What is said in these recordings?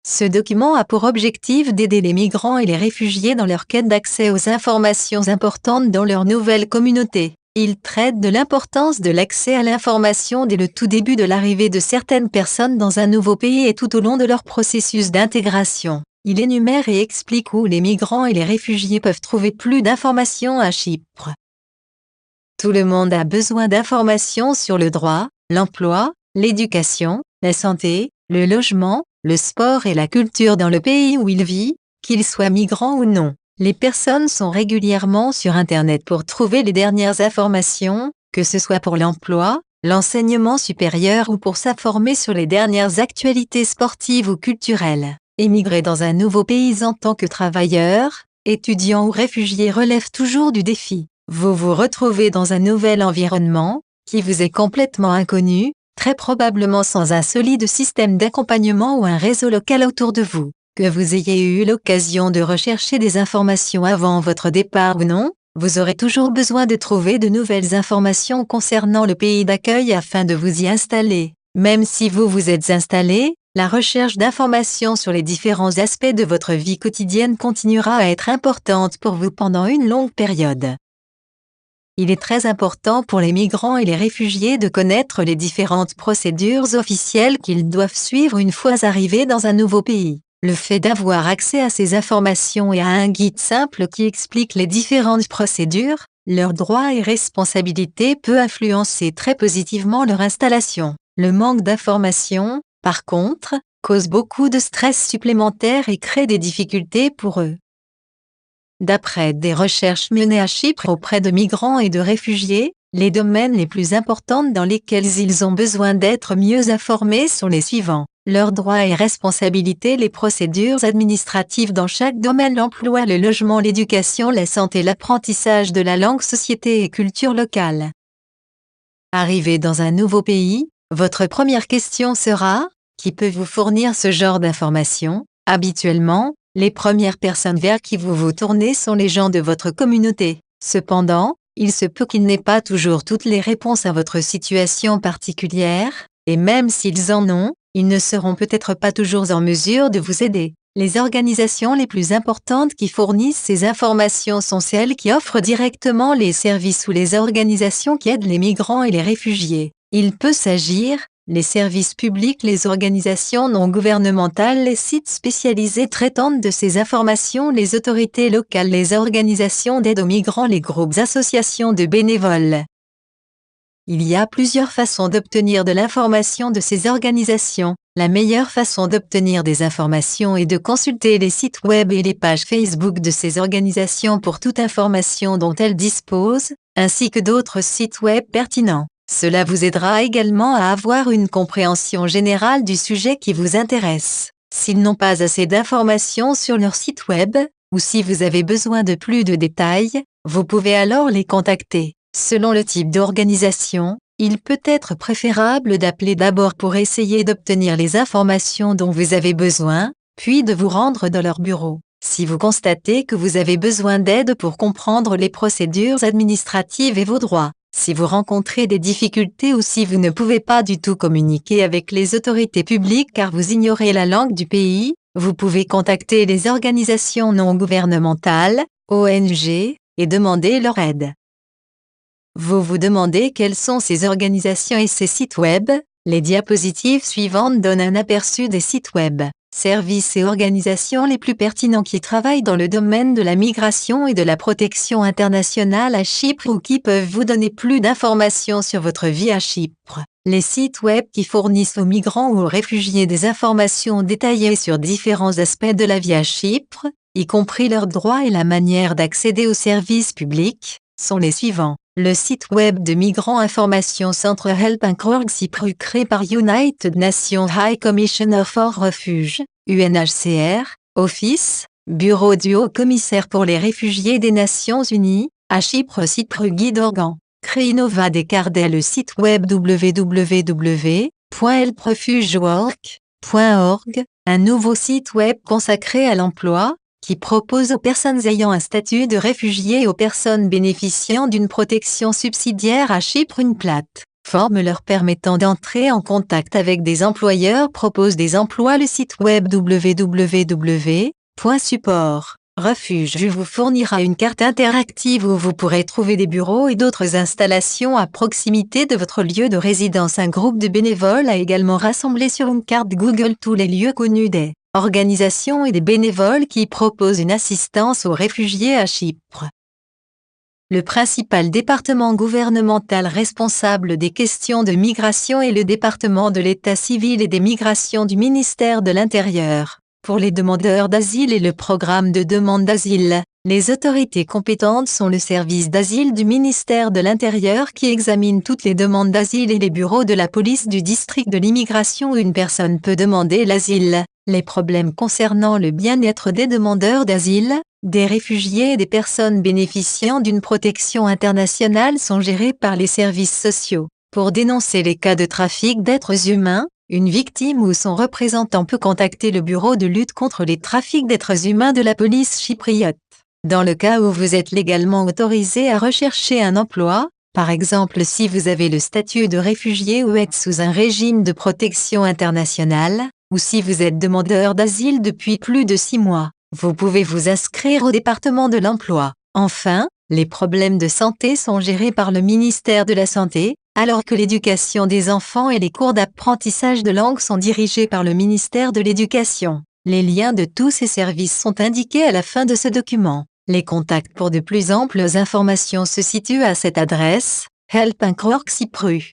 Ce document a pour objectif d'aider les migrants et les réfugiés dans leur quête d'accès aux informations importantes dans leur nouvelle communauté. Il traite de l'importance de l'accès à l'information dès le tout début de l'arrivée de certaines personnes dans un nouveau pays et tout au long de leur processus d'intégration. Il énumère et explique où les migrants et les réfugiés peuvent trouver plus d'informations à Chypre. Tout le monde a besoin d'informations sur le droit, l'emploi, l'éducation, la santé, le logement, le sport et la culture dans le pays où il vit, qu'il soit migrant ou non. Les personnes sont régulièrement sur Internet pour trouver les dernières informations, que ce soit pour l'emploi, l'enseignement supérieur ou pour s'informer sur les dernières actualités sportives ou culturelles. Émigrer dans un nouveau pays en tant que travailleur, étudiant ou réfugié relève toujours du défi. Vous vous retrouvez dans un nouvel environnement, qui vous est complètement inconnu, très probablement sans un solide système d'accompagnement ou un réseau local autour de vous. Que vous ayez eu l'occasion de rechercher des informations avant votre départ ou non, vous aurez toujours besoin de trouver de nouvelles informations concernant le pays d'accueil afin de vous y installer. Même si vous vous êtes installé, la recherche d'informations sur les différents aspects de votre vie quotidienne continuera à être importante pour vous pendant une longue période. Il est très important pour les migrants et les réfugiés de connaître les différentes procédures officielles qu'ils doivent suivre une fois arrivés dans un nouveau pays. Le fait d'avoir accès à ces informations et à un guide simple qui explique les différentes procédures, leurs droits et responsabilités peut influencer très positivement leur installation. Le manque d'informations, par contre, cause beaucoup de stress supplémentaire et crée des difficultés pour eux. D'après des recherches menées à Chypre auprès de migrants et de réfugiés, les domaines les plus importants dans lesquels ils ont besoin d'être mieux informés sont les suivants. Leurs droits et responsabilités, les procédures administratives dans chaque domaine, l'emploi, le logement, l'éducation, la santé, l'apprentissage de la langue, société et culture locale. Arrivé dans un nouveau pays, votre première question sera « Qui peut vous fournir ce genre d'informations ?» Habituellement, les premières personnes vers qui vous vous tournez sont les gens de votre communauté. Cependant, il se peut qu'ils n'aient pas toujours toutes les réponses à votre situation particulière, et même s'ils en ont, ils ne seront peut-être pas toujours en mesure de vous aider. Les organisations les plus importantes qui fournissent ces informations sont celles qui offrent directement les services ou les organisations qui aident les migrants et les réfugiés. Il peut s'agir les services publics, les organisations non gouvernementales, les sites spécialisés traitant de ces informations, les autorités locales, les organisations d'aide aux migrants, les groupes, associations de bénévoles. Il y a plusieurs façons d'obtenir de l'information de ces organisations. La meilleure façon d'obtenir des informations est de consulter les sites web et les pages Facebook de ces organisations pour toute information dont elles disposent, ainsi que d'autres sites web pertinents. Cela vous aidera également à avoir une compréhension générale du sujet qui vous intéresse. S'ils n'ont pas assez d'informations sur leur site web, ou si vous avez besoin de plus de détails, vous pouvez alors les contacter. Selon le type d'organisation, il peut être préférable d'appeler d'abord pour essayer d'obtenir les informations dont vous avez besoin, puis de vous rendre dans leur bureau. Si vous constatez que vous avez besoin d'aide pour comprendre les procédures administratives et vos droits, si vous rencontrez des difficultés ou si vous ne pouvez pas du tout communiquer avec les autorités publiques car vous ignorez la langue du pays, vous pouvez contacter les organisations non gouvernementales, ONG, et demander leur aide. Vous vous demandez quelles sont ces organisations et ces sites web. Les diapositives suivantes donnent un aperçu des sites web, services et organisations les plus pertinents qui travaillent dans le domaine de la migration et de la protection internationale à Chypre ou qui peuvent vous donner plus d'informations sur votre vie à Chypre. Les sites web qui fournissent aux migrants ou aux réfugiés des informations détaillées sur différents aspects de la vie à Chypre, y compris leurs droits et la manière d'accéder aux services publics, sont les suivants. Le site web de Migrants Information Centre Help.org Cypre créé par United Nations High Commissioner for Refuge, UNHCR, Office, Bureau du Haut-Commissaire pour les réfugiés des Nations Unies, à Chypre Cypre Guide Organ. Créinova Descardès. Le site web www.helprefugework.org, un nouveau site web consacré à l'emploi, qui propose aux personnes ayant un statut de réfugié et aux personnes bénéficiant d'une protection subsidiaire à Chypre une Forme leur permettant d'entrer en contact avec des employeurs propose des emplois. Le site web www.support-refuge vous fournira une carte interactive où vous pourrez trouver des bureaux et d'autres installations à proximité de votre lieu de résidence. Un groupe de bénévoles a également rassemblé sur une carte Google tous les lieux connus des organisations et des bénévoles qui proposent une assistance aux réfugiés à Chypre. Le principal département gouvernemental responsable des questions de migration est le département de l'État civil et des migrations du ministère de l'Intérieur. Pour les demandeurs d'asile et le programme de demande d'asile, les autorités compétentes sont le service d'asile du ministère de l'Intérieur qui examine toutes les demandes d'asile et les bureaux de la police du district de l'immigration où une personne peut demander l'asile. Les problèmes concernant le bien-être des demandeurs d'asile, des réfugiés et des personnes bénéficiant d'une protection internationale sont gérés par les services sociaux. Pour dénoncer les cas de trafic d'êtres humains, une victime ou son représentant peut contacter le bureau de lutte contre les trafics d'êtres humains de la police chypriote. Dans le cas où vous êtes légalement autorisé à rechercher un emploi, par exemple si vous avez le statut de réfugié ou êtes sous un régime de protection internationale, ou si vous êtes demandeur d'asile depuis plus de 6 mois, vous pouvez vous inscrire au département de l'emploi. Enfin, les problèmes de santé sont gérés par le ministère de la Santé, alors que l'éducation des enfants et les cours d'apprentissage de langue sont dirigés par le ministère de l'Éducation. Les liens de tous ces services sont indiqués à la fin de ce document. Les contacts pour de plus amples informations se situent à cette adresse, help.org/cypru.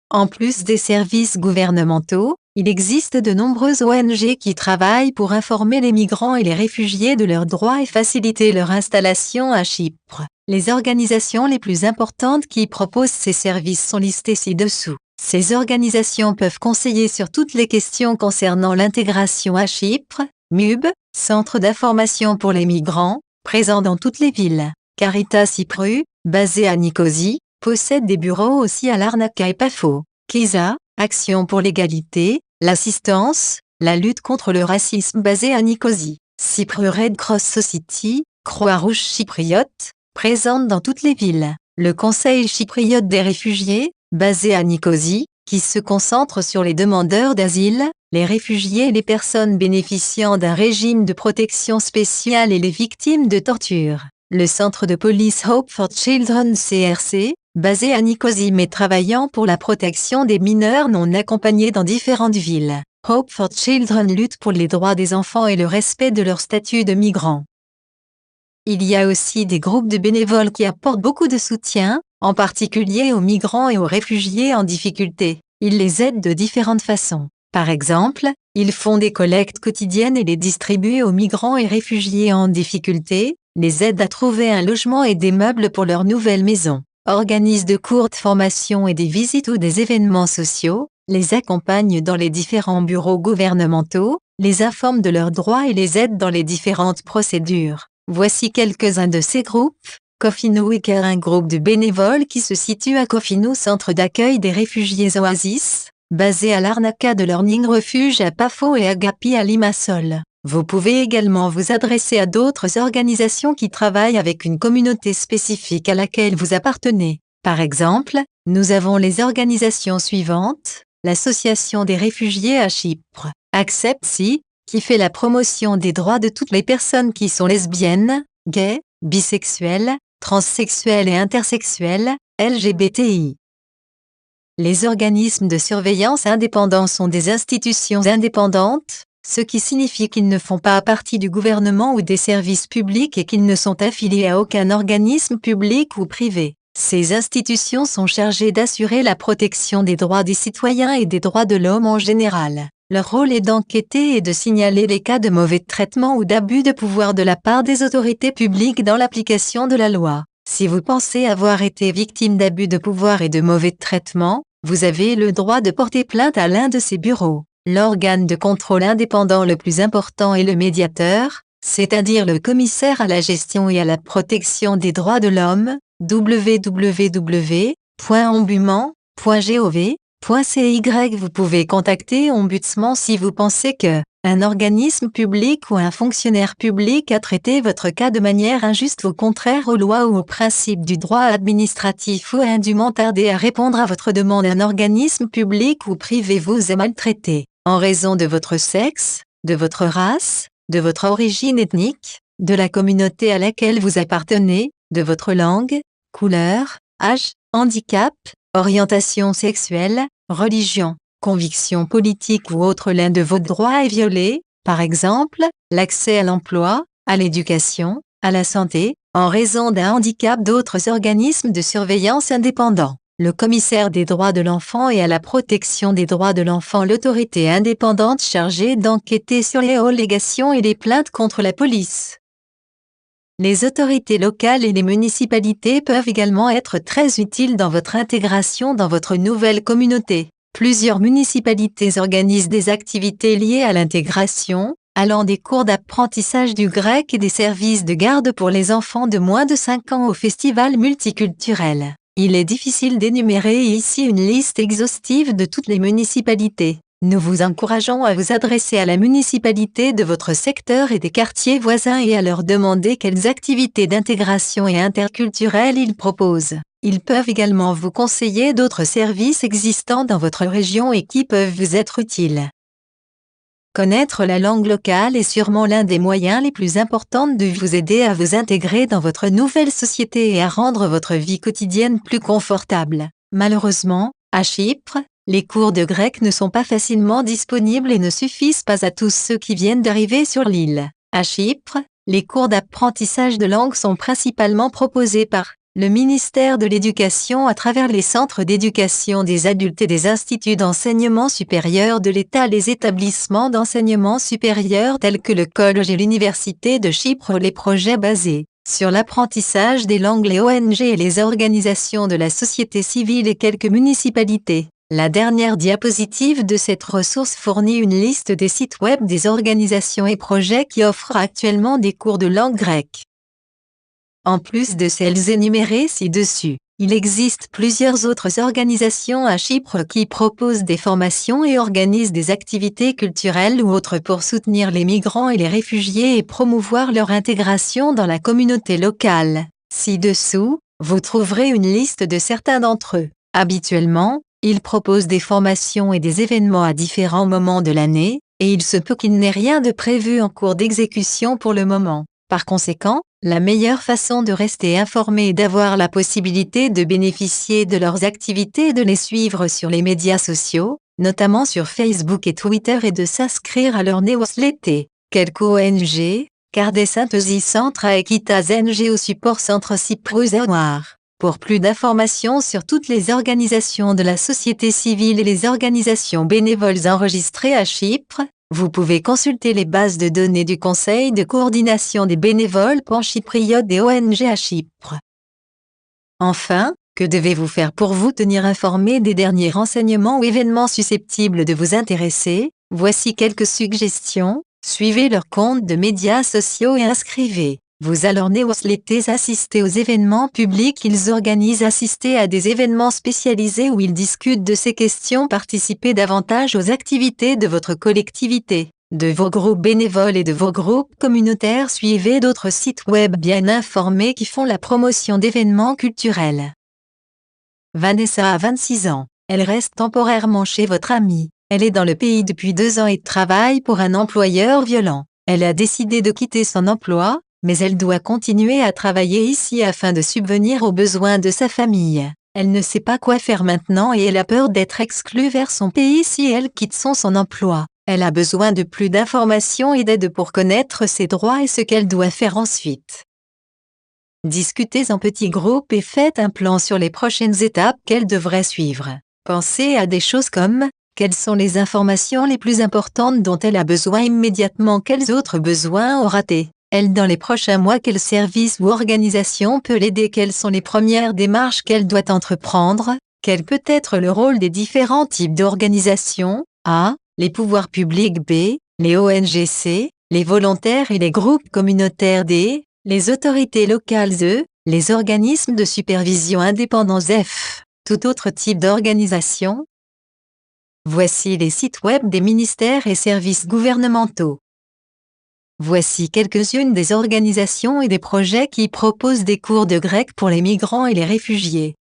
En plus des services gouvernementaux, il existe de nombreuses ONG qui travaillent pour informer les migrants et les réfugiés de leurs droits et faciliter leur installation à Chypre. Les organisations les plus importantes qui proposent ces services sont listées ci-dessous. Ces organisations peuvent conseiller sur toutes les questions concernant l'intégration à Chypre. MUB, Centre d'information pour les migrants, présent dans toutes les villes. Caritas Cypru, basé à Nicosie, possède des bureaux aussi à Larnaca et Pafo. KISA, Action pour l'égalité, l'assistance, la lutte contre le racisme basé à Nicosie. Cypre Red Cross Society, Croix-Rouge chypriote, présente dans toutes les villes. Le Conseil chypriote des réfugiés, basé à Nicosie, qui se concentre sur les demandeurs d'asile, les réfugiés et les personnes bénéficiant d'un régime de protection spéciale et les victimes de torture. Le centre de police Hope for Children CRC, basé à Nicosie mais travaillant pour la protection des mineurs non accompagnés dans différentes villes. Hope for Children lutte pour les droits des enfants et le respect de leur statut de migrants. Il y a aussi des groupes de bénévoles qui apportent beaucoup de soutien, en particulier aux migrants et aux réfugiés en difficulté. Ils les aident de différentes façons. Par exemple, ils font des collectes quotidiennes et les distribuent aux migrants et réfugiés en difficulté, les aident à trouver un logement et des meubles pour leur nouvelle maison, organisent de courtes formations et des visites ou des événements sociaux, les accompagnent dans les différents bureaux gouvernementaux, les informent de leurs droits et les aident dans les différentes procédures. Voici quelques-uns de ces groupes. Kofino Wicker, un groupe de bénévoles qui se situe à Kofino, centre d'accueil des réfugiés Oasis, basé à Larnaca de Learning Refuge à Pafo et Agapi à Limassol. Vous pouvez également vous adresser à d'autres organisations qui travaillent avec une communauté spécifique à laquelle vous appartenez. Par exemple, nous avons les organisations suivantes, l'Association des réfugiés à Chypre, Accept-Si, qui fait la promotion des droits de toutes les personnes qui sont lesbiennes, gays, bisexuelles, transsexuelles et intersexuelles, LGBTI. Les organismes de surveillance indépendants sont des institutions indépendantes, ce qui signifie qu'ils ne font pas partie du gouvernement ou des services publics et qu'ils ne sont affiliés à aucun organisme public ou privé. Ces institutions sont chargées d'assurer la protection des droits des citoyens et des droits de l'homme en général. Leur rôle est d'enquêter et de signaler les cas de mauvais traitement ou d'abus de pouvoir de la part des autorités publiques dans l'application de la loi. Si vous pensez avoir été victime d'abus de pouvoir et de mauvais traitement, vous avez le droit de porter plainte à l'un de ces bureaux. L'organe de contrôle indépendant le plus important est le médiateur, c'est-à-dire le commissaire à la gestion et à la protection des droits de l'homme, www.ombudsman.gov.cy. Vous pouvez contacter Ombudsman si vous pensez que Un organisme public ou un fonctionnaire public a traité votre cas de manière injuste ou contraire aux lois ou aux principes du droit administratif ou a indûment tardé à répondre à votre demande. Un organisme public ou privé vous a maltraité en raison de votre sexe, de votre race, de votre origine ethnique, de la communauté à laquelle vous appartenez, de votre langue, couleur, âge, handicap, orientation sexuelle, religion, conviction politique ou autre. L'un de vos droits est violé, par exemple, l'accès à l'emploi, à l'éducation, à la santé, en raison d'un handicap. D'autres organismes de surveillance indépendants, le commissaire des droits de l'enfant et à la protection des droits de l'enfant, l'autorité indépendante chargée d'enquêter sur les allégations et les plaintes contre la police. Les autorités locales et les municipalités peuvent également être très utiles dans votre intégration dans votre nouvelle communauté. Plusieurs municipalités organisent des activités liées à l'intégration, allant des cours d'apprentissage du grec et des services de garde pour les enfants de moins de 5 ans au festival multiculturel. Il est difficile d'énumérer ici une liste exhaustive de toutes les municipalités. Nous vous encourageons à vous adresser à la municipalité de votre secteur et des quartiers voisins et à leur demander quelles activités d'intégration et interculturelles ils proposent. Ils peuvent également vous conseiller d'autres services existants dans votre région et qui peuvent vous être utiles. Connaître la langue locale est sûrement l'un des moyens les plus importants de vous aider à vous intégrer dans votre nouvelle société et à rendre votre vie quotidienne plus confortable. Malheureusement, à Chypre, les cours de grec ne sont pas facilement disponibles et ne suffisent pas à tous ceux qui viennent d'arriver sur l'île. À Chypre, les cours d'apprentissage de langue sont principalement proposés par le ministère de l'Éducation à travers les centres d'éducation des adultes et des instituts d'enseignement supérieur de l'État, les établissements d'enseignement supérieur tels que le collège et l'université de Chypre, les projets basés sur l'apprentissage des langues, les ONG et les organisations de la société civile et quelques municipalités. La dernière diapositive de cette ressource fournit une liste des sites web des organisations et projets qui offrent actuellement des cours de langue grecque. En plus de celles énumérées ci-dessus, il existe plusieurs autres organisations à Chypre qui proposent des formations et organisent des activités culturelles ou autres pour soutenir les migrants et les réfugiés et promouvoir leur intégration dans la communauté locale. Ci-dessous, vous trouverez une liste de certains d'entre eux. Habituellement, ils proposent des formations et des événements à différents moments de l'année, et il se peut qu'il n'ait rien de prévu en cours d'exécution pour le moment. Par conséquent, la meilleure façon de rester informé et d'avoir la possibilité de bénéficier de leurs activités est de les suivre sur les médias sociaux, notamment sur Facebook et Twitter, et de s'inscrire à leur newsletter. Quelques ONG, Cardes Synthesi Centre à Equitas NG au support Centre Cyprus Noir. Pour plus d'informations sur toutes les organisations de la société civile et les organisations bénévoles enregistrées à Chypre, vous pouvez consulter les bases de données du Conseil de coordination des bénévoles panchypriotes des ONG à Chypre. Enfin, que devez-vous faire pour vous tenir informé des derniers renseignements ou événements susceptibles de vous intéresser? Voici quelques suggestions. Suivez leurs comptes de médias sociaux et inscrivez-vous à leurs newsletters, assistez aux événements publics qu'ils organisent, assistez à des événements spécialisés où ils discutent de ces questions, participez davantage aux activités de votre collectivité, de vos groupes bénévoles et de vos groupes communautaires, suivez d'autres sites web bien informés qui font la promotion d'événements culturels. Vanessa a 26 ans. Elle reste temporairement chez votre amie. Elle est dans le pays depuis 2 ans et travaille pour un employeur violent. Elle a décidé de quitter son emploi, mais elle doit continuer à travailler ici afin de subvenir aux besoins de sa famille. Elle ne sait pas quoi faire maintenant et elle a peur d'être exclue vers son pays si elle quitte son emploi. Elle a besoin de plus d'informations et d'aide pour connaître ses droits et ce qu'elle doit faire ensuite. Discutez en petits groupes et faites un plan sur les prochaines étapes qu'elle devrait suivre. Pensez à des choses comme: quelles sont les informations les plus importantes dont elle a besoin immédiatement? Quels autres besoins aura-t-elle dans les prochains mois? Quel service ou organisation peut l'aider? Quelles sont les premières démarches qu'elle doit entreprendre? Quel peut être le rôle des différents types d'organisations? A. Les pouvoirs publics. B. Les ONG. C. Les volontaires et les groupes communautaires. D. Les autorités locales. E. Les organismes de supervision indépendants. F. Tout autre type d'organisation. Voici les sites web des ministères et services gouvernementaux. Voici quelques-unes des organisations et des projets qui proposent des cours de grec pour les migrants et les réfugiés.